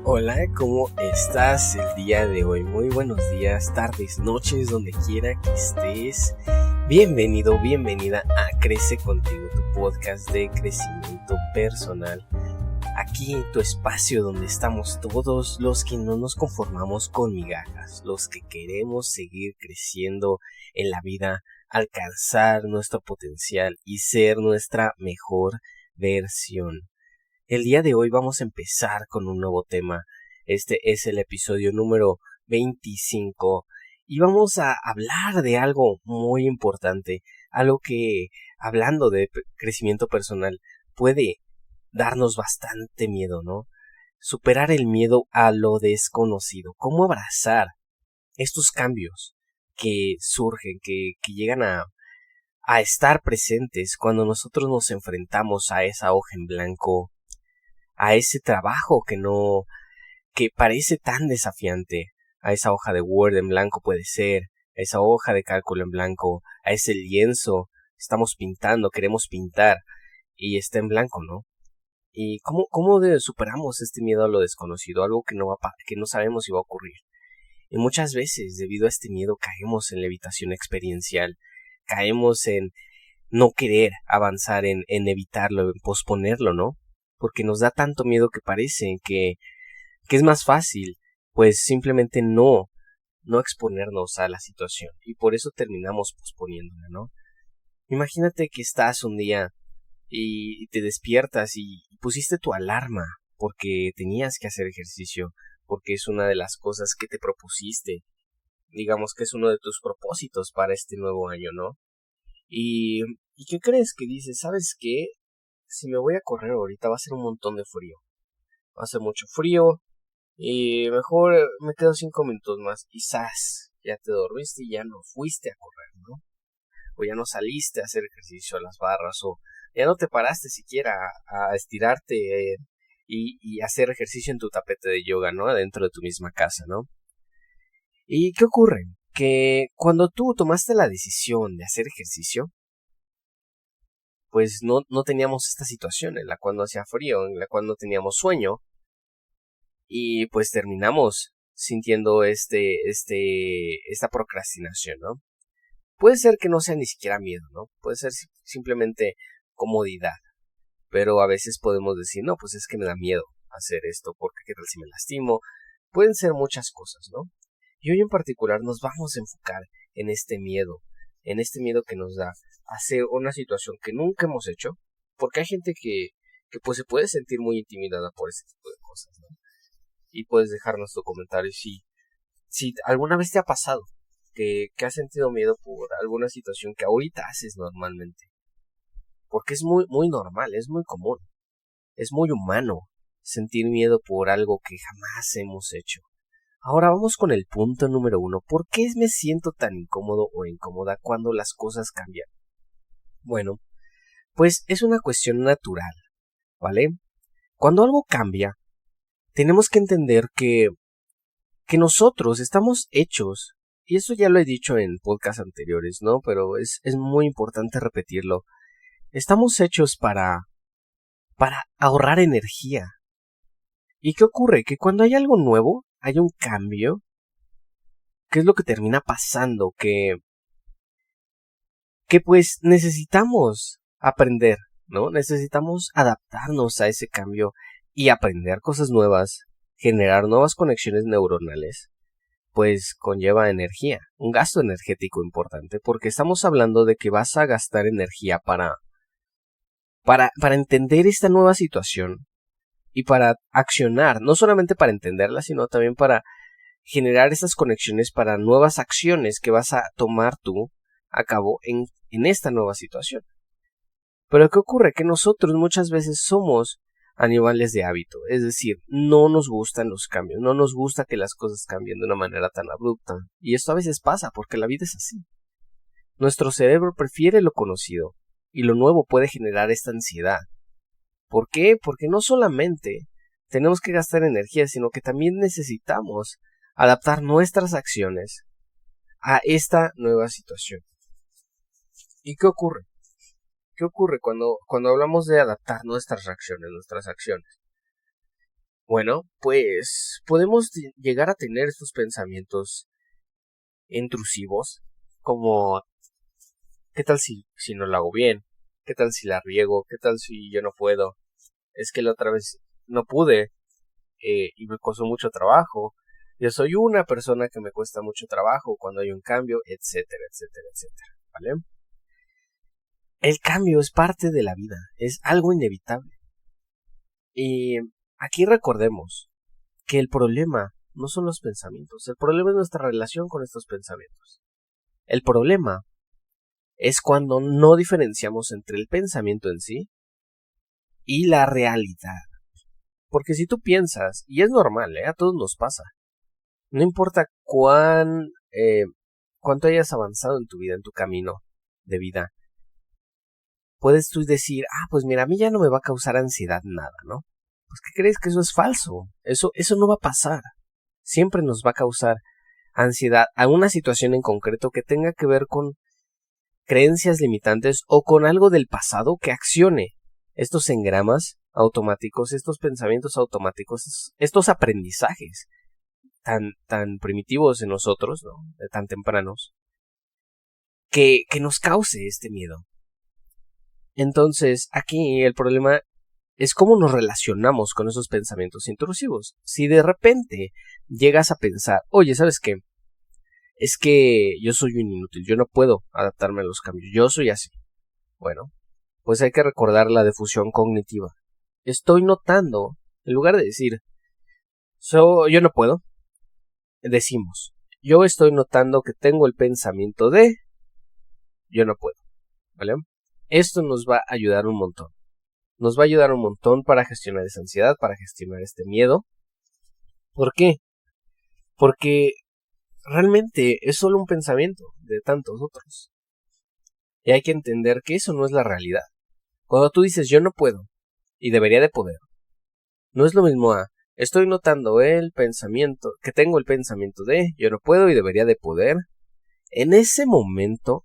Hola, ¿cómo estás el día de hoy? Muy buenos días, tardes, noches, donde quiera que estés. Bienvenido, bienvenida a Crece Contigo, tu podcast de crecimiento personal. Aquí tu espacio donde estamos todos los que no nos conformamos con migajas, los que queremos seguir creciendo en la vida, alcanzar nuestro potencial y ser nuestra mejor versión. El día de hoy vamos a empezar con un nuevo tema. Este es el episodio número 25 y vamos a hablar de algo muy importante, algo que, hablando de crecimiento personal, puede darnos bastante miedo, ¿no? Superar el miedo a lo desconocido. ¿Cómo abrazar estos cambios que surgen, que llegan a estar presentes cuando nosotros nos enfrentamos a esa hoja en blanco, a ese trabajo que parece tan desafiante, a esa hoja de Word en blanco puede ser, a esa hoja de cálculo en blanco, a ese lienzo, estamos pintando, queremos pintar y está en blanco, ¿no? ¿Y cómo superamos este miedo a lo desconocido, algo que no sabemos si va a ocurrir? Y muchas veces, debido a este miedo, caemos en la evitación experiencial, caemos en no querer avanzar, en evitarlo, en posponerlo, ¿no? Porque nos da tanto miedo que parece que es más fácil, pues simplemente no exponernos a la situación, y por eso terminamos posponiéndola, ¿no? Imagínate que estás un día y te despiertas y pusiste tu alarma porque tenías que hacer ejercicio, porque es una de las cosas que te propusiste, digamos que es uno de tus propósitos para este nuevo año, ¿no? ¿Y qué crees? Que dices, ¿sabes qué? Si me voy a correr ahorita va a ser un montón de frío. Va a ser mucho frío y mejor me quedo 5 minutos más. Quizás ya te dormiste y ya no fuiste a correr, ¿no? O ya no saliste a hacer ejercicio a las barras, o ya no te paraste siquiera a estirarte y hacer ejercicio en tu tapete de yoga, ¿no? Dentro de tu misma casa, ¿no? ¿Y qué ocurre? Que cuando tú tomaste la decisión de hacer ejercicio, pues no teníamos esta situación en la cual no hacía frío, en la cual no teníamos sueño, y pues terminamos sintiendo esta procrastinación, ¿no? Puede ser que no sea ni siquiera miedo, ¿no? Puede ser simplemente comodidad, pero a veces podemos decir, no, pues es que me da miedo hacer esto, porque qué tal si me lastimo. Pueden ser muchas cosas, ¿no? Y hoy en particular nos vamos a enfocar en este miedo que nos da hacer una situación que nunca hemos hecho, porque hay gente que pues se puede sentir muy intimidada por ese tipo de cosas, ¿no? Y puedes dejarnos tu comentario si alguna vez te ha pasado que has sentido miedo por alguna situación que ahorita haces normalmente, porque es muy muy normal, es muy común, es muy humano sentir miedo por algo que jamás hemos hecho. Ahora vamos con el punto número 1. ¿Por qué me siento tan incómodo o incómoda cuando las cosas cambian? Bueno, pues es una cuestión natural, ¿vale? Cuando algo cambia, tenemos que entender que nosotros estamos hechos, y eso ya lo he dicho en podcasts anteriores, ¿no? Pero es muy importante repetirlo. Estamos hechos para ahorrar energía. ¿Y qué ocurre? Que cuando hay algo nuevo, hay un cambio, ¿qué es lo que termina pasando? Que pues necesitamos aprender, ¿no? Necesitamos adaptarnos a ese cambio y aprender cosas nuevas, generar nuevas conexiones neuronales, pues conlleva energía, un gasto energético importante, porque estamos hablando de que vas a gastar energía para entender esta nueva situación y para accionar, no solamente para entenderla, sino también para generar estas conexiones para nuevas acciones que vas a tomar tú a cabo en esta nueva situación. Pero ¿qué ocurre? Que nosotros muchas veces somos animales de hábito, es decir, no nos gustan los cambios, no nos gusta que las cosas cambien de una manera tan abrupta, y esto a veces pasa porque la vida es así. Nuestro cerebro prefiere lo conocido, y lo nuevo puede generar esta ansiedad. ¿Por qué? Porque no solamente tenemos que gastar energía, sino que también necesitamos adaptar nuestras acciones a esta nueva situación. ¿Y qué ocurre? ¿Qué ocurre cuando hablamos de adaptar nuestras reacciones, nuestras acciones? Bueno, pues podemos llegar a tener estos pensamientos intrusivos, como ¿qué tal si no lo hago bien? ¿Qué tal si la riego? ¿Qué tal si yo no puedo? Es que la otra vez no pude y me costó mucho trabajo. Yo soy una persona que me cuesta mucho trabajo cuando hay un cambio, etcétera, etcétera, etcétera, ¿vale? El cambio es parte de la vida, es algo inevitable. Y aquí recordemos que el problema no son los pensamientos, el problema es nuestra relación con estos pensamientos. El problema es cuando no diferenciamos entre el pensamiento en sí y la realidad. Porque si tú piensas, y es normal, a todos nos pasa, no importa cuánto hayas avanzado en tu vida, en tu camino de vida, puedes tú decir, pues mira, a mí ya no me va a causar ansiedad nada, ¿no? Pues ¿qué crees? Que eso es falso, eso no va a pasar, siempre nos va a causar ansiedad a una situación en concreto que tenga que ver con creencias limitantes o con algo del pasado que accione estos engramas automáticos, estos pensamientos automáticos, estos aprendizajes tan primitivos en nosotros, ¿no? Tan tempranos, que nos cause este miedo. Entonces, aquí el problema es cómo nos relacionamos con esos pensamientos intrusivos. Si de repente llegas a pensar, oye, ¿sabes qué? Es que yo soy un inútil, yo no puedo adaptarme a los cambios, yo soy así. Bueno, pues hay que recordar la difusión cognitiva. Estoy notando, en lugar de decir, yo no puedo, decimos, yo estoy notando que tengo el pensamiento de, yo no puedo, ¿vale? Esto nos va a ayudar un montón. Nos va a ayudar un montón para gestionar esa ansiedad, para gestionar este miedo. ¿Por qué? Porque realmente es solo un pensamiento de tantos otros. Y hay que entender que eso no es la realidad. Cuando tú dices yo no puedo y debería de poder, no es lo mismo a estoy notando el pensamiento, que tengo el pensamiento de yo no puedo y debería de poder. En ese momento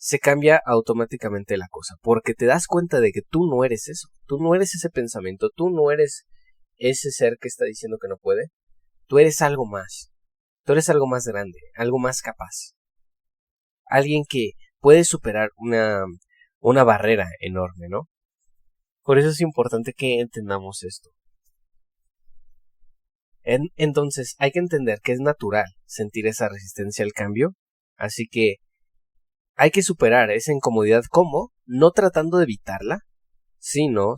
se cambia automáticamente la cosa, porque te das cuenta de que tú no eres eso, tú no eres ese pensamiento, tú no eres ese ser que está diciendo que no puede, tú eres algo más, tú eres algo más grande, algo más capaz, alguien que puede superar una barrera enorme, ¿no? Por eso es importante que entendamos esto. Entonces hay que entender que es natural sentir esa resistencia al cambio, así que hay que superar esa incomodidad. ¿Cómo? No tratando de evitarla, sino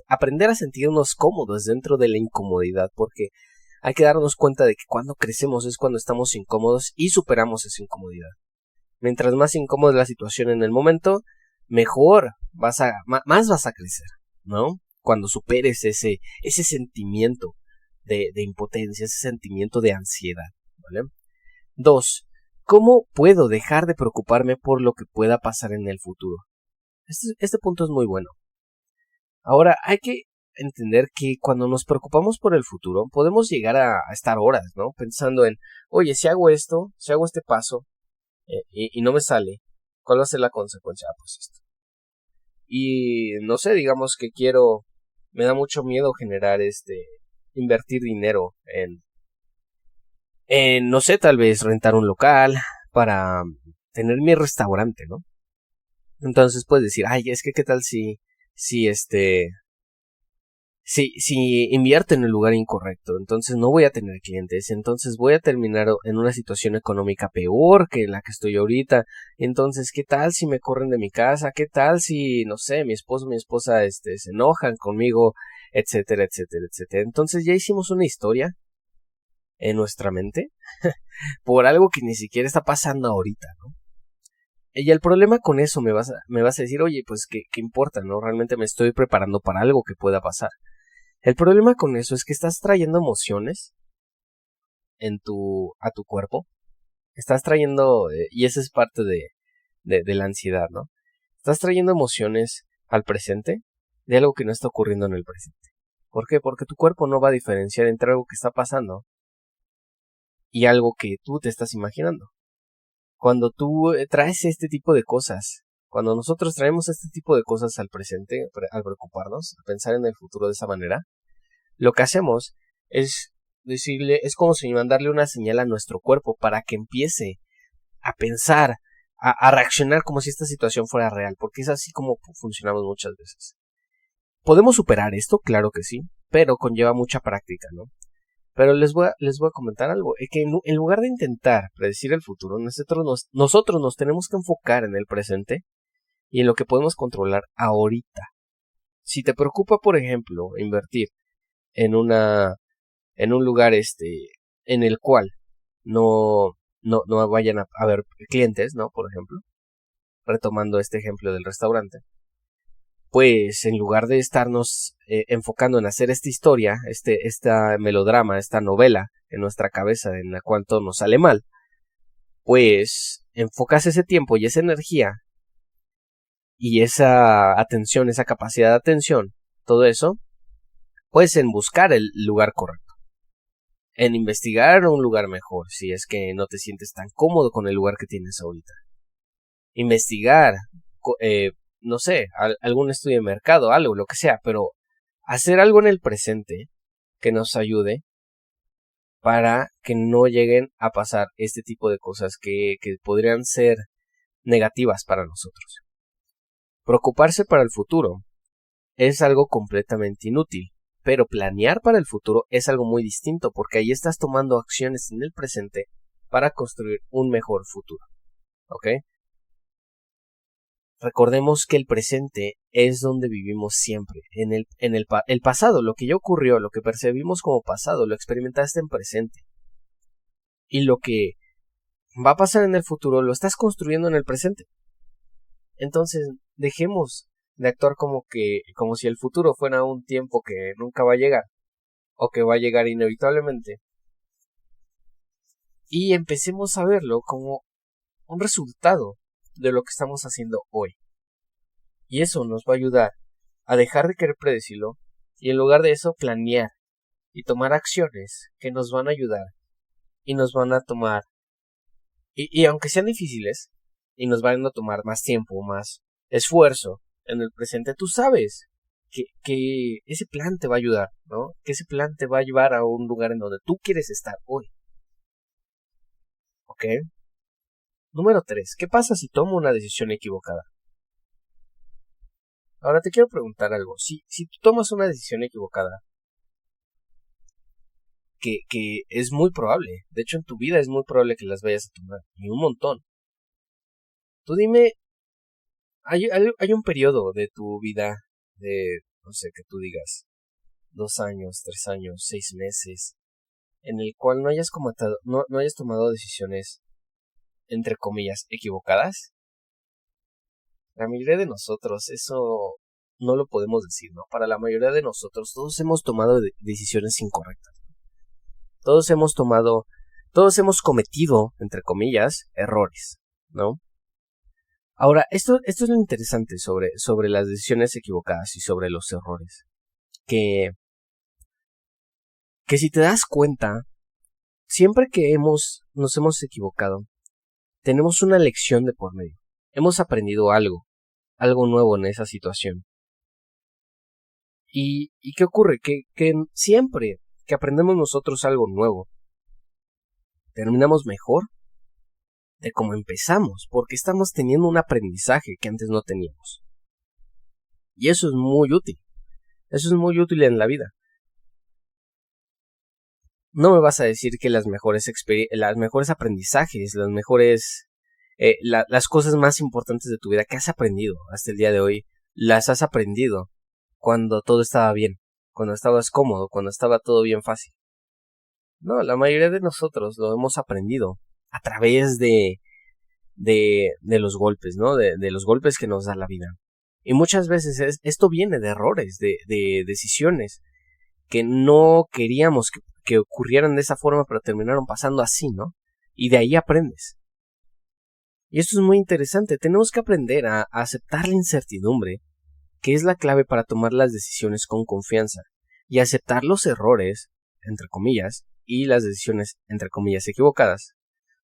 aprender a sentirnos cómodos dentro de la incomodidad, porque hay que darnos cuenta de que cuando crecemos es cuando estamos incómodos y superamos esa incomodidad. Mientras más incómoda es la situación en el momento, mejor más vas a crecer, ¿no? Cuando superes ese sentimiento de impotencia, ese sentimiento de ansiedad, ¿vale? 2. ¿Cómo puedo dejar de preocuparme por lo que pueda pasar en el futuro? Este punto es muy bueno. Ahora, hay que entender que cuando nos preocupamos por el futuro, podemos llegar a estar horas, ¿no? Pensando en, oye, si hago esto, si hago este paso, y no me sale, ¿cuál va a ser la consecuencia? Pues esto. Y no sé, digamos que me da mucho miedo invertir dinero no sé, tal vez rentar un local para tener mi restaurante, ¿no? Entonces puedes decir, es que qué tal si invierto en el lugar incorrecto, entonces no voy a tener clientes, entonces voy a terminar en una situación económica peor que la que estoy ahorita, entonces qué tal si me corren de mi casa, qué tal si, no sé, mi esposo, mi esposa, se enojan conmigo, etcétera, etcétera, etcétera. Entonces ya hicimos una historia en nuestra mente por algo que ni siquiera está pasando ahorita, ¿no? Y el problema con eso me vas a decir, oye, pues qué importa, ¿no? Realmente me estoy preparando para algo que pueda pasar. El problema con eso es que estás trayendo emociones a tu cuerpo. Estás trayendo, y esa es parte de la ansiedad, ¿no? Estás trayendo emociones al presente de algo que no está ocurriendo en el presente. ¿Por qué? Porque tu cuerpo no va a diferenciar entre algo que está pasando y algo que tú te estás imaginando. Cuando tú traes este tipo de cosas, cuando nosotros traemos este tipo de cosas al presente, al preocuparnos, a pensar en el futuro de esa manera, lo que hacemos es decirle, es como si mandarle una señal a nuestro cuerpo para que empiece a pensar, a reaccionar como si esta situación fuera real, porque es así como funcionamos muchas veces. ¿Podemos superar esto? Claro que sí, pero conlleva mucha práctica, ¿no? Pero les voy a comentar algo, es que en lugar de intentar predecir el futuro, nosotros nos tenemos que enfocar en el presente y en lo que podemos controlar ahorita. Si te preocupa, por ejemplo, invertir en un lugar en el cual no vayan a haber clientes, ¿no? Por ejemplo, retomando este ejemplo del restaurante, pues en lugar de estarnos enfocando en hacer esta historia, esta melodrama, esta novela en nuestra cabeza en la cual todo nos sale mal, pues enfocas ese tiempo y esa energía y esa atención, esa capacidad de atención, todo eso, pues en buscar el lugar correcto, en investigar un lugar mejor, si es que no te sientes tan cómodo con el lugar que tienes ahorita. Investigar, no sé, algún estudio de mercado, algo, lo que sea, pero hacer algo en el presente que nos ayude para que no lleguen a pasar este tipo de cosas que podrían ser negativas para nosotros. Preocuparse para el futuro es algo completamente inútil, pero planear para el futuro es algo muy distinto porque ahí estás tomando acciones en el presente para construir un mejor futuro. ¿Ok? Recordemos que el presente es donde vivimos siempre. El pasado, lo que ya ocurrió, lo que percibimos como pasado, lo experimentaste en presente. Y lo que va a pasar en el futuro lo estás construyendo en el presente. Entonces, dejemos de actuar como si el futuro fuera un tiempo que nunca va a llegar o que va a llegar inevitablemente y empecemos a verlo como un resultado de lo que estamos haciendo hoy. Y eso nos va a ayudar a dejar de querer predecirlo y en lugar de eso planear y tomar acciones que nos van a ayudar y nos van a tomar y aunque sean difíciles y nos van a tomar más tiempo, más esfuerzo en el presente, tú sabes que ese plan te va a ayudar, ¿no? Que ese plan te va a llevar a un lugar en donde tú quieres estar hoy. ¿Ok? Número 3. ¿Qué pasa si tomo una decisión equivocada? Ahora te quiero preguntar algo. Si tú tomas una decisión equivocada, que es muy probable, de hecho en tu vida es muy probable que las vayas a tomar, y un montón. Tú dime, hay un periodo de tu vida de, no sé, que tú digas, 2 años, 3 años, 6 meses, en el cual no hayas tomado decisiones, entre comillas, equivocadas? La mayoría de nosotros, eso no lo podemos decir, ¿no? Para la mayoría de nosotros, todos hemos tomado decisiones incorrectas. Todos hemos cometido, entre comillas, errores, ¿no? Ahora, esto es lo interesante sobre las decisiones equivocadas y sobre los errores. Que si te das cuenta, siempre que nos hemos equivocado, tenemos una lección de por medio. Hemos aprendido algo nuevo en esa situación. ¿Y qué ocurre? Que siempre que aprendemos nosotros algo nuevo, terminamos mejor de cómo empezamos, porque estamos teniendo un aprendizaje que antes no teníamos. Y eso es muy útil. Eso es muy útil en la vida. No me vas a decir que las mejores aprendizajes, las cosas más importantes de tu vida que has aprendido hasta el día de hoy, las has aprendido cuando todo estaba bien, cuando estabas cómodo, cuando estaba todo bien fácil. No, la mayoría de nosotros lo hemos aprendido a través de los golpes, ¿no? De los golpes que nos da la vida. Y muchas veces esto viene de errores, de decisiones que no queríamos que ocurrieran de esa forma, pero terminaron pasando así, ¿no? Y de ahí aprendes. Y esto es muy interesante. Tenemos que aprender a aceptar la incertidumbre, que es la clave para tomar las decisiones con confianza, y aceptar los errores, entre comillas, y las decisiones, entre comillas, equivocadas,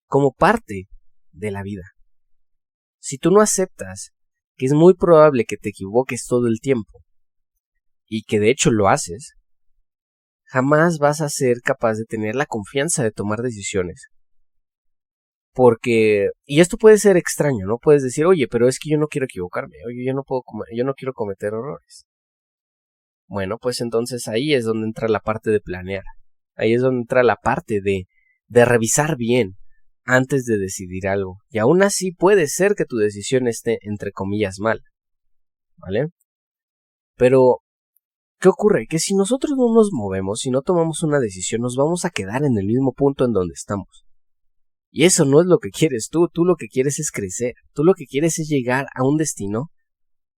como parte de la vida. Si tú no aceptas que es muy probable que te equivoques todo el tiempo, y que de hecho lo haces, jamás vas a ser capaz de tener la confianza de tomar decisiones. Porque, y esto puede ser extraño, ¿no? Puedes decir, oye, pero es que yo no quiero equivocarme, oye, yo no quiero cometer errores. Bueno, pues entonces ahí es donde entra la parte de planear. Ahí es donde entra la parte de revisar bien antes de decidir algo. Y aún así puede ser que tu decisión esté, entre comillas, mal. ¿Vale? Pero, ¿qué ocurre? Que si nosotros no nos movemos, si no tomamos una decisión, nos vamos a quedar en el mismo punto en donde estamos. Y eso no es lo que quieres tú. Tú lo que quieres es crecer. Tú lo que quieres es llegar a un destino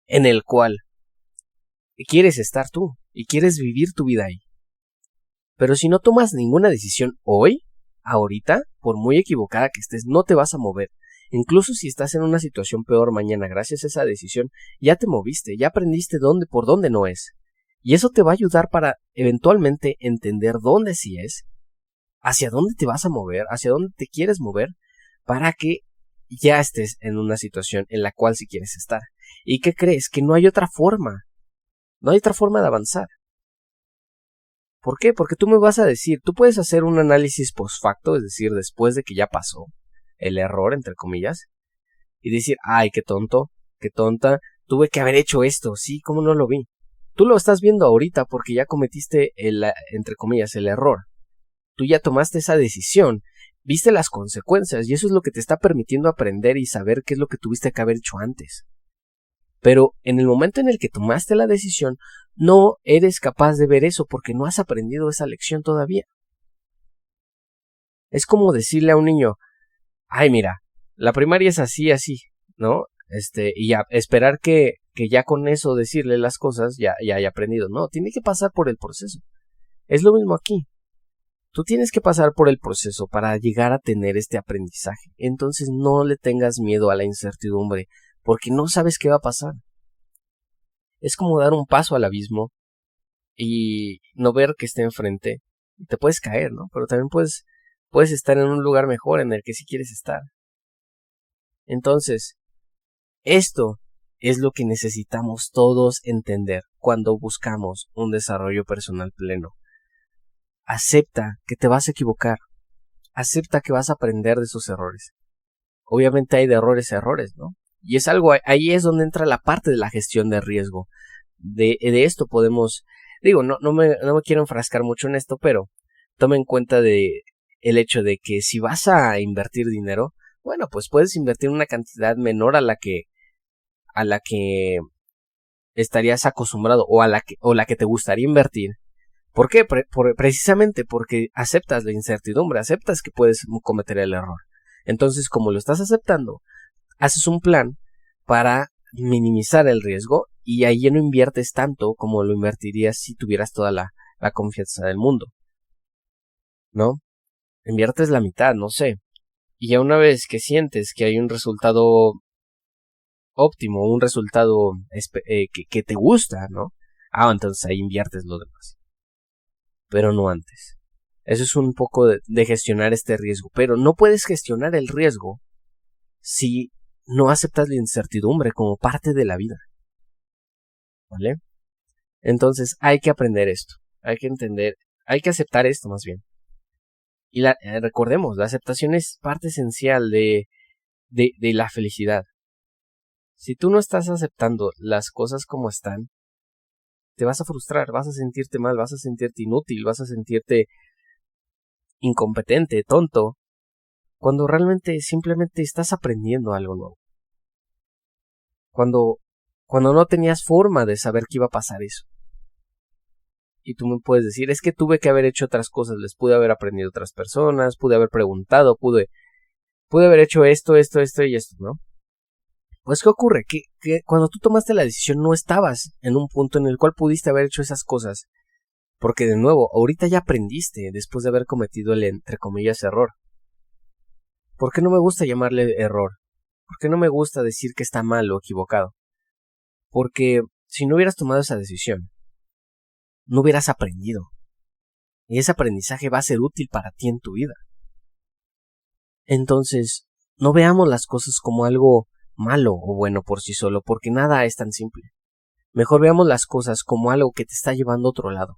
en el cual quieres estar tú y quieres vivir tu vida ahí. Pero si no tomas ninguna decisión hoy, ahorita, por muy equivocada que estés, no te vas a mover. Incluso si estás en una situación peor mañana, gracias a esa decisión, ya te moviste, ya aprendiste por dónde no es. Y eso te va a ayudar para eventualmente entender dónde sí es, hacia dónde te vas a mover, hacia dónde te quieres mover, para que ya estés en una situación en la cual sí quieres estar. ¿Y qué crees? Que no hay otra forma. No hay otra forma de avanzar. ¿Por qué? Porque tú me vas a decir, tú puedes hacer un análisis post facto, es decir, después de que ya pasó el error, entre comillas, y decir, ay, qué tonto, qué tonta, tuve que haber hecho esto, sí, ¿cómo no lo vi? Tú lo estás viendo ahorita porque ya cometiste entre comillas, el error. Tú ya tomaste esa decisión, viste las consecuencias, y eso es lo que te está permitiendo aprender y saber qué es lo que tuviste que haber hecho antes. Pero en el momento en el que tomaste la decisión, no eres capaz de ver eso porque no has aprendido esa lección todavía. Es como decirle a un niño, ay, mira, la primaria es así, así, ¿no? Y ya, esperar que ya con eso decirle las cosas ya haya aprendido. No, tiene que pasar por el proceso. Es lo mismo aquí. Tú tienes que pasar por el proceso para llegar a tener este aprendizaje. Entonces no le tengas miedo a la incertidumbre, porque no sabes qué va a pasar. Es como dar un paso al abismo y no ver que esté enfrente. Y te puedes caer, ¿no? Pero también puedes estar en un lugar mejor en el que sí quieres estar. Entonces, esto es lo que necesitamos todos entender cuando buscamos un desarrollo personal pleno. Acepta que te vas a equivocar. Acepta que vas a aprender de esos errores. Obviamente hay de errores a errores, ¿no? Y es algo, ahí es donde entra la parte de la gestión de riesgo. De esto podemos, digo, no me quiero enfrascar mucho en esto, pero toma en cuenta el hecho de que si vas a invertir dinero, bueno, pues puedes invertir una cantidad menor a la que estarías acostumbrado o la que te gustaría invertir. ¿Por qué? Precisamente porque aceptas la incertidumbre, aceptas que puedes cometer el error. Entonces, como lo estás aceptando, haces un plan para minimizar el riesgo y ahí ya no inviertes tanto como lo invertirías si tuvieras toda la confianza del mundo, ¿no? Inviertes la mitad, no sé. Y ya una vez que sientes que hay un resultado óptimo, un resultado que te gusta, ¿no? Entonces ahí inviertes lo demás. Pero no antes. Eso es un poco de gestionar este riesgo. Pero no puedes gestionar el riesgo si no aceptas la incertidumbre como parte de la vida. ¿Vale? Entonces hay que aprender esto. Hay que entender, hay que aceptar esto más bien. Y recordemos, la aceptación es parte esencial de la felicidad. Si tú no estás aceptando las cosas como están, te vas a frustrar, vas a sentirte mal, vas a sentirte inútil, vas a sentirte incompetente, tonto, cuando realmente simplemente estás aprendiendo algo nuevo. Cuando no tenías forma de saber que iba a pasar eso. Y tú me puedes decir, es que tuve que haber hecho otras cosas, les pude haber aprendido a otras personas, pude haber preguntado, pude haber hecho esto y esto, ¿no? Pues ¿qué ocurre? Que cuando tú tomaste la decisión no estabas en un punto en el cual pudiste haber hecho esas cosas. Porque de nuevo, ahorita ya aprendiste después de haber cometido el, entre comillas, error. ¿Por qué no me gusta llamarle error? ¿Por qué no me gusta decir que está mal o equivocado? Porque si no hubieras tomado esa decisión, no hubieras aprendido. Y ese aprendizaje va a ser útil para ti en tu vida. Entonces, no veamos las cosas como algo malo o bueno por sí solo, porque nada es tan simple. Mejor veamos las cosas como algo que te está llevando a otro lado.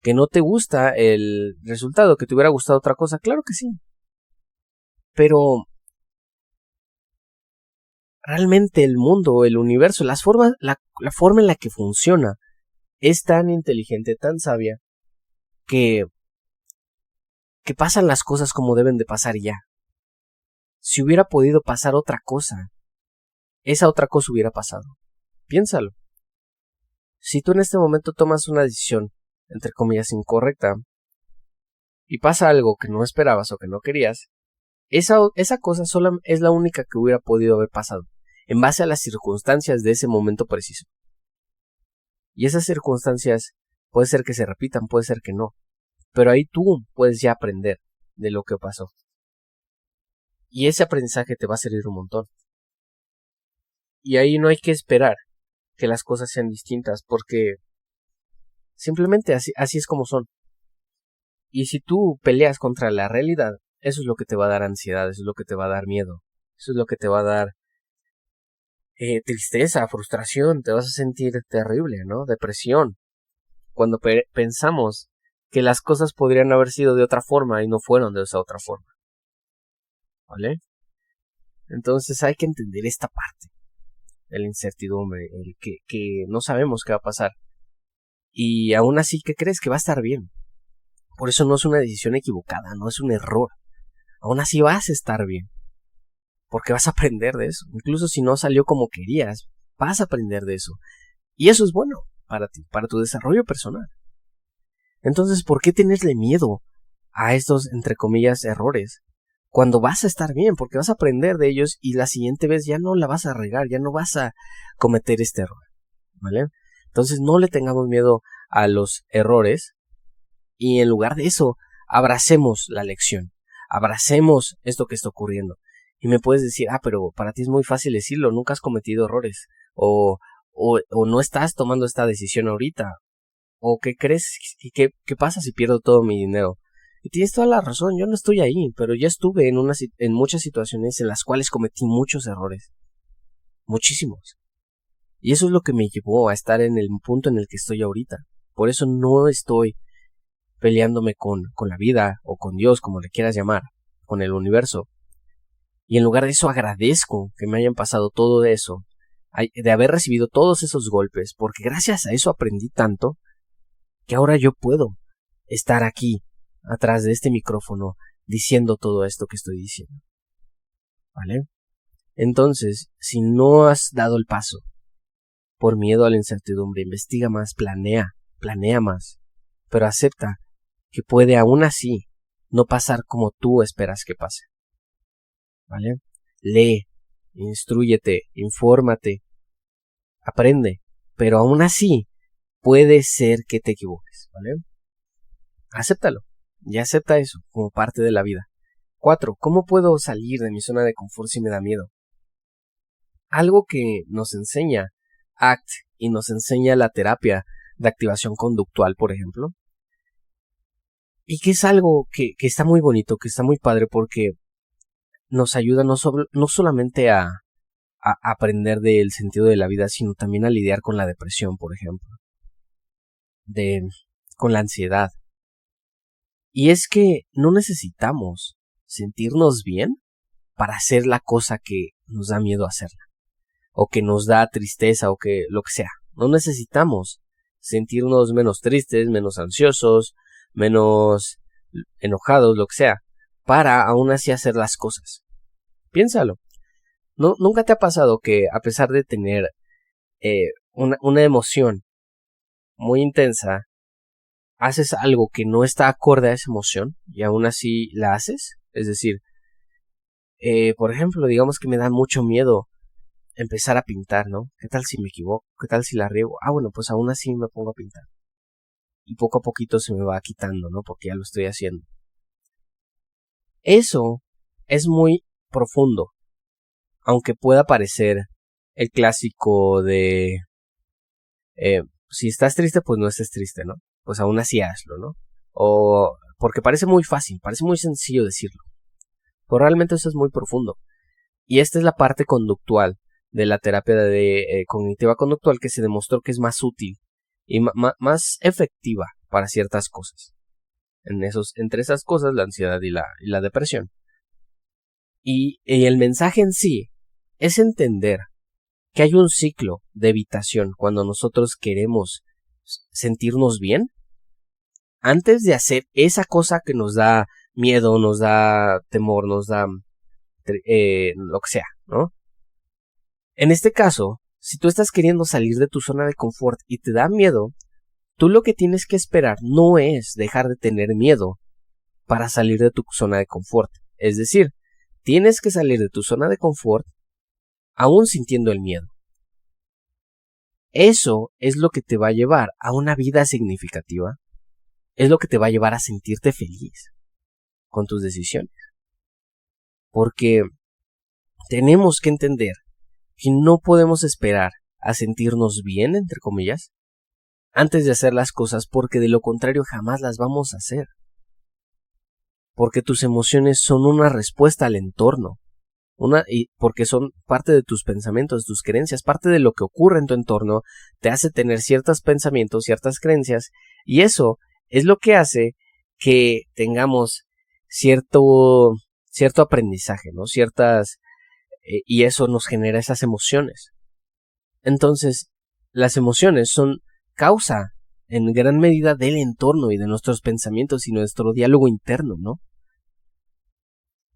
que no te gusta el resultado, que te hubiera gustado otra cosa, claro que sí. Pero realmente el mundo, el universo, la forma en la que funciona es tan inteligente, tan sabia, que pasan las cosas como deben de pasar ya. Si hubiera podido pasar otra cosa, esa otra cosa hubiera pasado. Piénsalo. Si tú en este momento tomas una decisión, entre comillas, incorrecta, y pasa algo que no esperabas o que no querías, esa cosa sola es la única que hubiera podido haber pasado, en base a las circunstancias de ese momento preciso. Y esas circunstancias puede ser que se repitan, puede ser que no, pero ahí tú puedes ya aprender de lo que pasó. Y ese aprendizaje te va a servir un montón. Y ahí no hay que esperar que las cosas sean distintas, porque simplemente así es como son. Y si tú peleas contra la realidad, eso es lo que te va a dar ansiedad, eso es lo que te va a dar miedo, eso es lo que te va a dar tristeza, frustración, te vas a sentir terrible, ¿no? Depresión. Cuando pensamos que las cosas podrían haber sido de otra forma y no fueron de esa otra forma. ¿Vale? Entonces hay que entender esta parte de la incertidumbre, el que no sabemos qué va a pasar. Y aún así, ¿qué crees? Que va a estar bien. Por eso no es una decisión equivocada, no es un error. Aún así vas a estar bien. Porque vas a aprender de eso. Incluso si no salió como querías, vas a aprender de eso. Y eso es bueno para ti, para tu desarrollo personal. Entonces, ¿por qué tenerle miedo a estos, entre comillas, errores? Cuando vas a estar bien, porque vas a aprender de ellos y la siguiente vez ya no la vas a regar, ya no vas a cometer este error. ¿Vale? Entonces, no le tengamos miedo a los errores y en lugar de eso, abracemos la lección. Abracemos esto que está ocurriendo. Y me puedes decir, pero para ti es muy fácil decirlo, nunca has cometido errores. O no estás tomando esta decisión ahorita. O ¿qué crees? ¿Qué pasa si pierdo todo mi dinero? Y tienes toda la razón, yo no estoy ahí, pero ya estuve en muchas situaciones en las cuales cometí muchos errores. Muchísimos. Y eso es lo que me llevó a estar en el punto en el que estoy ahorita. Por eso no estoy peleándome con la vida o con Dios, como le quieras llamar, con el universo. Y en lugar de eso agradezco que me hayan pasado todo eso, de haber recibido todos esos golpes, porque gracias a eso aprendí tanto que ahora yo puedo estar aquí, atrás de este micrófono, diciendo todo esto que estoy diciendo. ¿Vale? Entonces, si no has dado el paso, por miedo a la incertidumbre, investiga más, planea más, pero acepta que puede aún así no pasar como tú esperas que pase. ¿Vale? Lee, instrúyete, infórmate, aprende, pero aún así puede ser que te equivoques, ¿vale? Acéptalo, ya acepta eso como parte de la vida. 4. ¿Cómo puedo salir de mi zona de confort si me da miedo? Algo que nos enseña ACT y nos enseña la terapia de activación conductual, por ejemplo, y que es algo que está muy bonito, que está muy padre porque nos ayuda no solamente a aprender del sentido de la vida, sino también a lidiar con la depresión, por ejemplo, con la ansiedad. Y es que no necesitamos sentirnos bien para hacer la cosa que nos da miedo hacerla, o que nos da tristeza, o que lo que sea. No necesitamos sentirnos menos tristes, menos ansiosos, menos enojados, lo que sea, para aún así hacer las cosas. Piénsalo. ¿Nunca te ha pasado que a pesar de tener una emoción muy intensa, haces algo que no está acorde a esa emoción y aún así la haces? Es decir, por ejemplo, digamos que me da mucho miedo empezar a pintar, ¿no? ¿Qué tal si me equivoco? ¿Qué tal si la riego? Bueno, pues aún así me pongo a pintar. Y poco a poquito se me va quitando, ¿no? Porque ya lo estoy haciendo. Eso es muy profundo. Aunque pueda parecer el clásico de si estás triste, pues no estés triste, ¿no? Pues aún así hazlo, ¿no? O porque parece muy fácil, parece muy sencillo decirlo. Pero realmente eso es muy profundo. Y esta es la parte conductual de la terapia de cognitiva conductual que se demostró que es más útil y más efectiva para ciertas cosas. Entre esas cosas, la ansiedad y la depresión. Y el mensaje en sí es entender que hay un ciclo de evitación cuando nosotros queremos sentirnos bien. Antes de hacer esa cosa que nos da miedo, nos da temor, nos da lo que sea, ¿no? En este caso, si tú estás queriendo salir de tu zona de confort y te da miedo, tú lo que tienes que esperar no es dejar de tener miedo para salir de tu zona de confort. Es decir, tienes que salir de tu zona de confort aún sintiendo el miedo. Eso es lo que te va a llevar a una vida significativa. Es lo que te va a llevar a sentirte feliz con tus decisiones. Porque tenemos que entender que no podemos esperar a sentirnos bien, entre comillas, antes de hacer las cosas, porque de lo contrario jamás las vamos a hacer. Porque tus emociones son una respuesta al entorno, y porque son parte de tus pensamientos, tus creencias, parte de lo que ocurre en tu entorno, te hace tener ciertos pensamientos, ciertas creencias, y eso es lo que hace que tengamos cierto aprendizaje, ¿no? Y eso nos genera esas emociones. Entonces, las emociones son causa en gran medida del entorno y de nuestros pensamientos y nuestro diálogo interno, ¿no?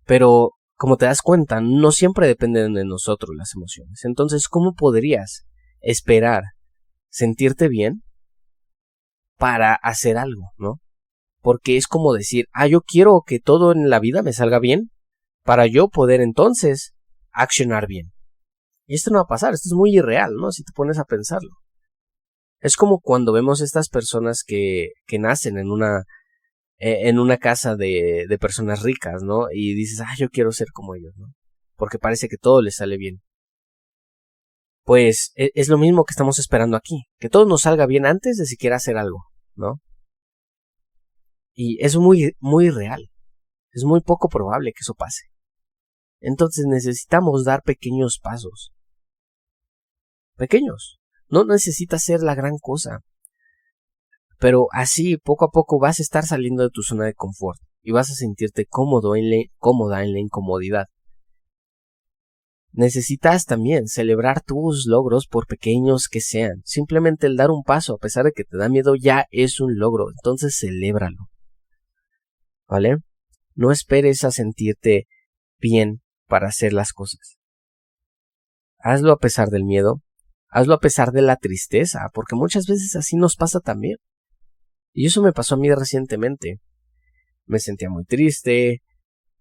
Pero, como te das cuenta, no siempre dependen de nosotros las emociones. Entonces, ¿cómo podrías esperar sentirte bien para hacer algo, ¿no? Porque es como decir, yo quiero que todo en la vida me salga bien para yo poder entonces accionar bien. Y esto no va a pasar, esto es muy irreal, ¿no? Si te pones a pensarlo. Es como cuando vemos estas personas que nacen en una casa de personas ricas, ¿no? Y dices, yo quiero ser como ellos, ¿no? Porque parece que todo les sale bien. Pues es lo mismo que estamos esperando aquí, que todo nos salga bien antes de siquiera hacer algo, ¿no? Y es muy, muy real. Es muy poco probable que eso pase. Entonces necesitamos dar pequeños pasos. Pequeños. No necesita ser la gran cosa. Pero así, poco a poco, vas a estar saliendo de tu zona de confort. Y vas a sentirte cómoda en la incomodidad. Necesitas también celebrar tus logros por pequeños que sean. Simplemente el dar un paso, a pesar de que te da miedo, ya es un logro. Entonces celébralo. ¿Vale? No esperes a sentirte bien para hacer las cosas. Hazlo a pesar del miedo. Hazlo a pesar de la tristeza, porque muchas veces así nos pasa también. Y eso me pasó a mí recientemente. Me sentía muy triste,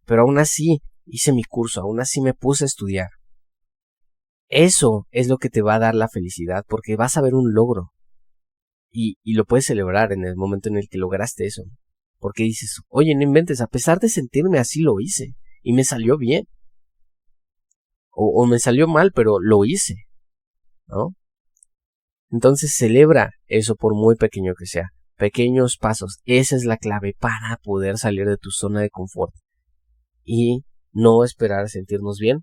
pero aún así hice mi curso, aún así me puse a estudiar. Eso es lo que te va a dar la felicidad, porque vas a ver un logro. Y lo puedes celebrar en el momento en el que lograste eso. Porque dices, oye, no inventes, a pesar de sentirme así lo hice. Y me salió bien. O me salió mal, pero lo hice, ¿no? Entonces celebra eso por muy pequeño que sea. Pequeños pasos. Esa es la clave para poder salir de tu zona de confort. Y no esperar a sentirnos bien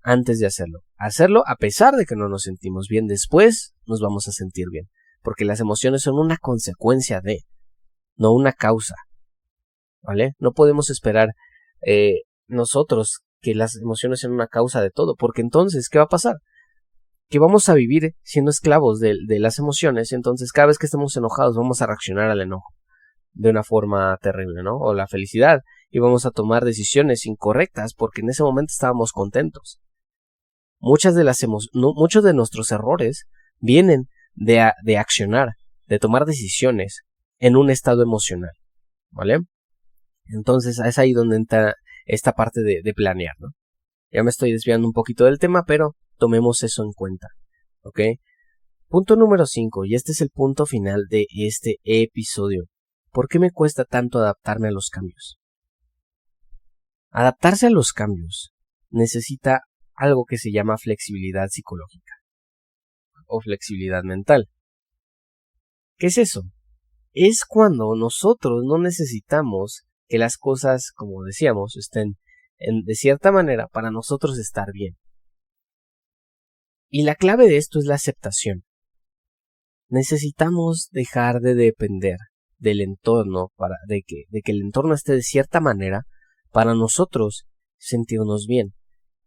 antes de hacerlo. Hacerlo a pesar de que no nos sentimos bien. Después nos vamos a sentir bien. Porque las emociones son una consecuencia de, no una causa. ¿Vale? No podemos esperar nosotros que las emociones sean una causa de todo. Porque entonces, ¿qué va a pasar? Que vamos a vivir siendo esclavos de las emociones. Entonces cada vez que estemos enojados vamos a reaccionar al enojo de una forma terrible, ¿no? O la felicidad, y vamos a tomar decisiones incorrectas porque en ese momento estábamos contentos. Muchos de nuestros errores vienen de accionar, de tomar decisiones en un estado emocional, ¿vale? Entonces es ahí donde entra esta parte de planear, ¿no? Ya me estoy desviando un poquito del tema, pero tomemos eso en cuenta, ¿ok? Punto número 5, y este es el punto final de este episodio. ¿Por qué me cuesta tanto adaptarme a los cambios? Adaptarse a los cambios necesita algo que se llama flexibilidad psicológica o flexibilidad mental. ¿Qué es eso? Es cuando nosotros no necesitamos que las cosas, como decíamos, estén de cierta manera para nosotros estar bien. Y la clave de esto es la aceptación. Necesitamos dejar de depender del entorno, de que el entorno esté de cierta manera para nosotros sentirnos bien.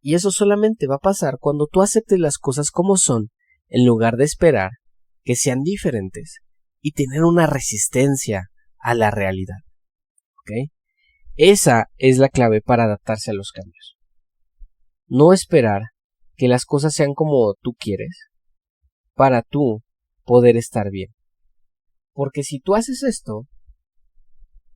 Y eso solamente va a pasar cuando tú aceptes las cosas como son, en lugar de esperar que sean diferentes y tener una resistencia a la realidad. ¿Ok? Esa es la clave para adaptarse a los cambios. No esperar que las cosas sean como tú quieres para tú poder estar bien. Porque si tú haces esto,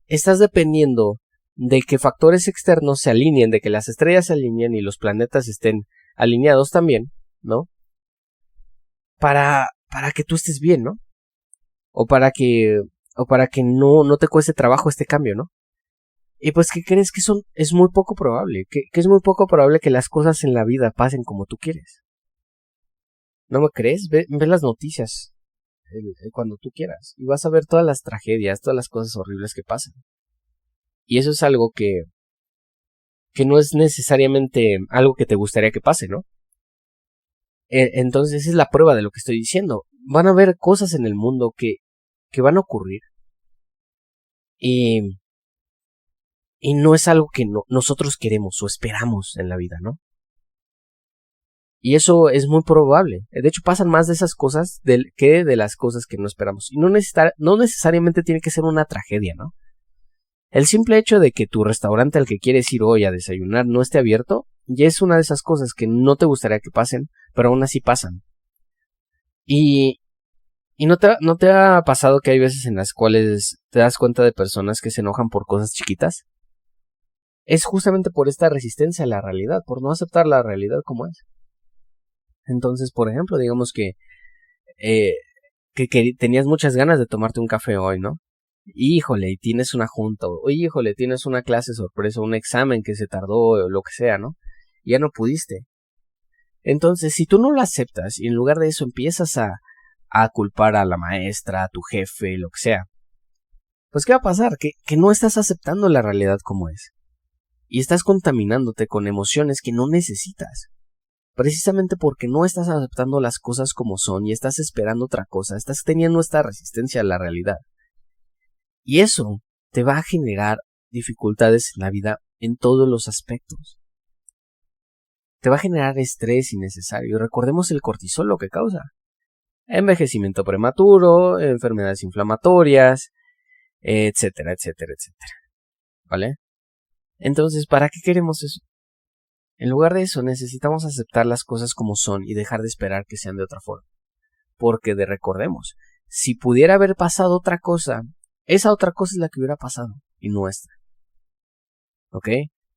estás dependiendo de que factores externos se alineen, de que las estrellas se alineen y los planetas estén alineados también, ¿no? Para que tú estés bien, ¿no? O para que no te cueste trabajo este cambio, ¿no? Y pues, ¿qué crees? Que es muy poco probable, que es muy poco probable que las cosas en la vida pasen como tú quieres. ¿No me crees? Ve las noticias cuando tú quieras y vas a ver todas las tragedias, todas las cosas horribles que pasan. Y eso es algo que no es necesariamente algo que te gustaría que pase, ¿no? Entonces esa es la prueba de lo que estoy diciendo. Van a haber cosas en el mundo que van a ocurrir y no es algo que nosotros queremos o esperamos en la vida, ¿no? Y eso es muy probable. De hecho, pasan más de esas cosas que de las cosas que no esperamos. Y no necesariamente tiene que ser una tragedia, ¿no? El simple hecho de que tu restaurante al que quieres ir hoy a desayunar no esté abierto, ya es una de esas cosas que no te gustaría que pasen, pero aún así pasan. Y no te ha pasado que hay veces en las cuales te das cuenta de personas que se enojan por cosas chiquitas. Es justamente por esta resistencia a la realidad, por no aceptar la realidad como es. Entonces, por ejemplo, digamos que tenías muchas ganas de tomarte un café hoy, ¿no? Híjole, y tienes una junta, o híjole, tienes una clase sorpresa, un examen que se tardó, o lo que sea, ¿no? Y ya no pudiste. Entonces, si tú no lo aceptas y en lugar de eso empiezas a culpar a la maestra, a tu jefe, lo que sea, pues ¿qué va a pasar? Que no estás aceptando la realidad como es. Y estás contaminándote con emociones que no necesitas. Precisamente porque no estás aceptando las cosas como son y estás esperando otra cosa, estás teniendo esta resistencia a la realidad. Y eso te va a generar dificultades en la vida en todos los aspectos. Te va a generar estrés innecesario. Recordemos el cortisol lo que causa. Envejecimiento prematuro, enfermedades inflamatorias, etcétera, etcétera, etcétera. ¿Vale? Entonces, ¿para qué queremos eso? En lugar de eso, necesitamos aceptar las cosas como son y dejar de esperar que sean de otra forma. Porque recordemos, si pudiera haber pasado otra cosa, esa otra cosa es la que hubiera pasado y no esta. ¿Ok?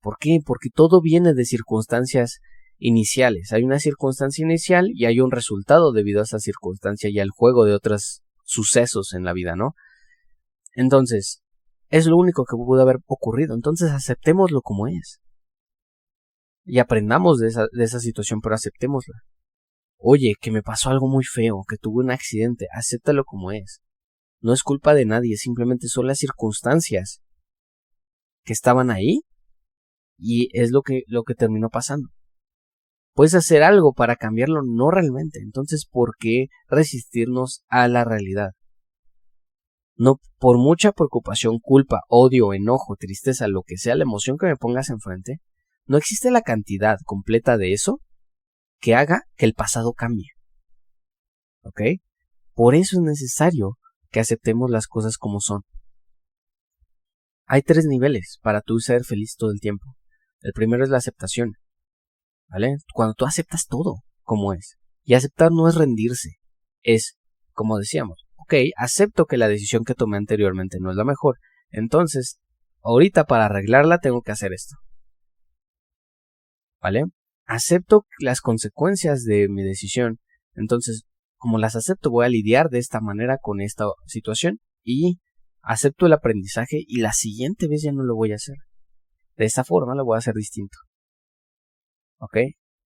¿Por qué? Porque todo viene de circunstancias iniciales. Hay una circunstancia inicial y hay un resultado debido a esa circunstancia y al juego de otros sucesos en la vida, ¿no? Entonces, es lo único que pudo haber ocurrido. Entonces, aceptémoslo como es. Y aprendamos de esa situación, pero aceptémosla. Oye, que me pasó algo muy feo, que tuve un accidente, acéptalo como es. No es culpa de nadie, simplemente son las circunstancias que estaban ahí y es lo que terminó pasando. Puedes hacer algo para cambiarlo, no realmente. Entonces, ¿por qué resistirnos a la realidad? No, por mucha preocupación, culpa, odio, enojo, tristeza, lo que sea la emoción que me pongas enfrente, no existe la cantidad completa de eso que haga que el pasado cambie. ¿Ok? Por eso es necesario que aceptemos las cosas como son. Hay 3 niveles para tú ser feliz todo el tiempo. El primero es la aceptación. ¿Vale? Cuando tú aceptas todo como es. Y aceptar no es rendirse. Es, como decíamos, ok, acepto que la decisión que tomé anteriormente no es la mejor. Entonces, ahorita para arreglarla tengo que hacer esto. ¿Vale? Acepto las consecuencias de mi decisión. Entonces, como las acepto, voy a lidiar de esta manera con esta situación y acepto el aprendizaje y la siguiente vez ya no lo voy a hacer. De esta forma lo voy a hacer distinto. ¿Ok?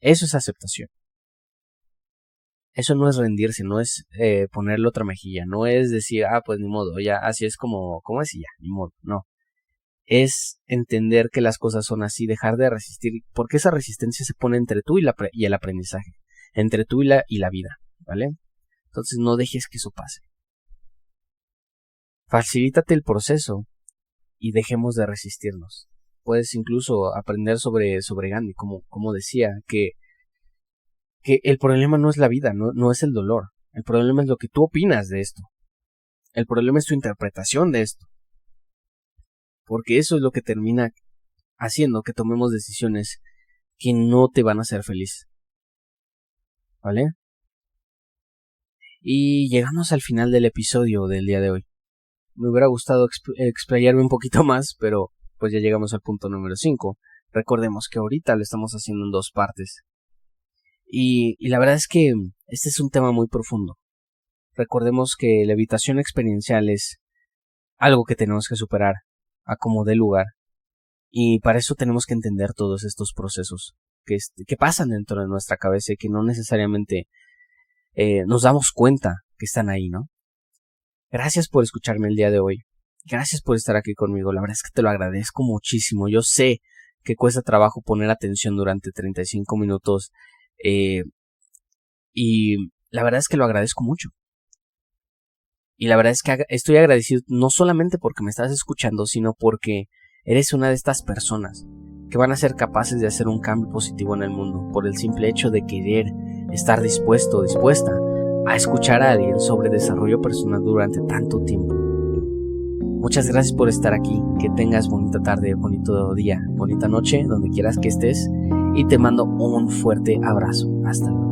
Eso es aceptación. Eso no es rendirse, no es ponerle otra mejilla, no es decir, pues ni modo, ya así es como es y ya, ni modo, no. Es entender que las cosas son así, dejar de resistir, porque esa resistencia se pone entre tú y el aprendizaje, entre tú y la vida, ¿vale? Entonces no dejes que eso pase. Facilítate el proceso y dejemos de resistirnos. Puedes incluso aprender sobre Gandhi, como decía, que el problema no es la vida, no es el dolor. El problema es lo que tú opinas de esto. El problema es tu interpretación de esto. Porque eso es lo que termina haciendo que tomemos decisiones que no te van a hacer feliz. ¿Vale? Y llegamos al final del episodio del día de hoy. Me hubiera gustado explayarme un poquito más, pero pues ya llegamos al punto número 5. Recordemos que ahorita lo estamos haciendo en 2 partes. Y la verdad es que este es un tema muy profundo. Recordemos que la evitación experiencial es algo que tenemos que superar a como dé lugar. Y para eso tenemos que entender todos estos procesos que pasan dentro de nuestra cabeza y que no necesariamente nos damos cuenta que están ahí, ¿no? Gracias por escucharme el día de hoy. Gracias por estar aquí conmigo. La verdad es que te lo agradezco muchísimo. Yo sé que cuesta trabajo poner atención durante 35 minutos. Y la verdad es que lo agradezco mucho. Y la verdad es que estoy agradecido no solamente porque me estás escuchando, sino porque eres una de estas personas que van a ser capaces de hacer un cambio positivo en el mundo por el simple hecho de querer estar dispuesto o dispuesta a escuchar a alguien sobre desarrollo personal durante tanto tiempo. Muchas gracias por estar aquí, que tengas bonita tarde, bonito día, bonita noche, donde quieras que estés, y te mando un fuerte abrazo. Hasta luego.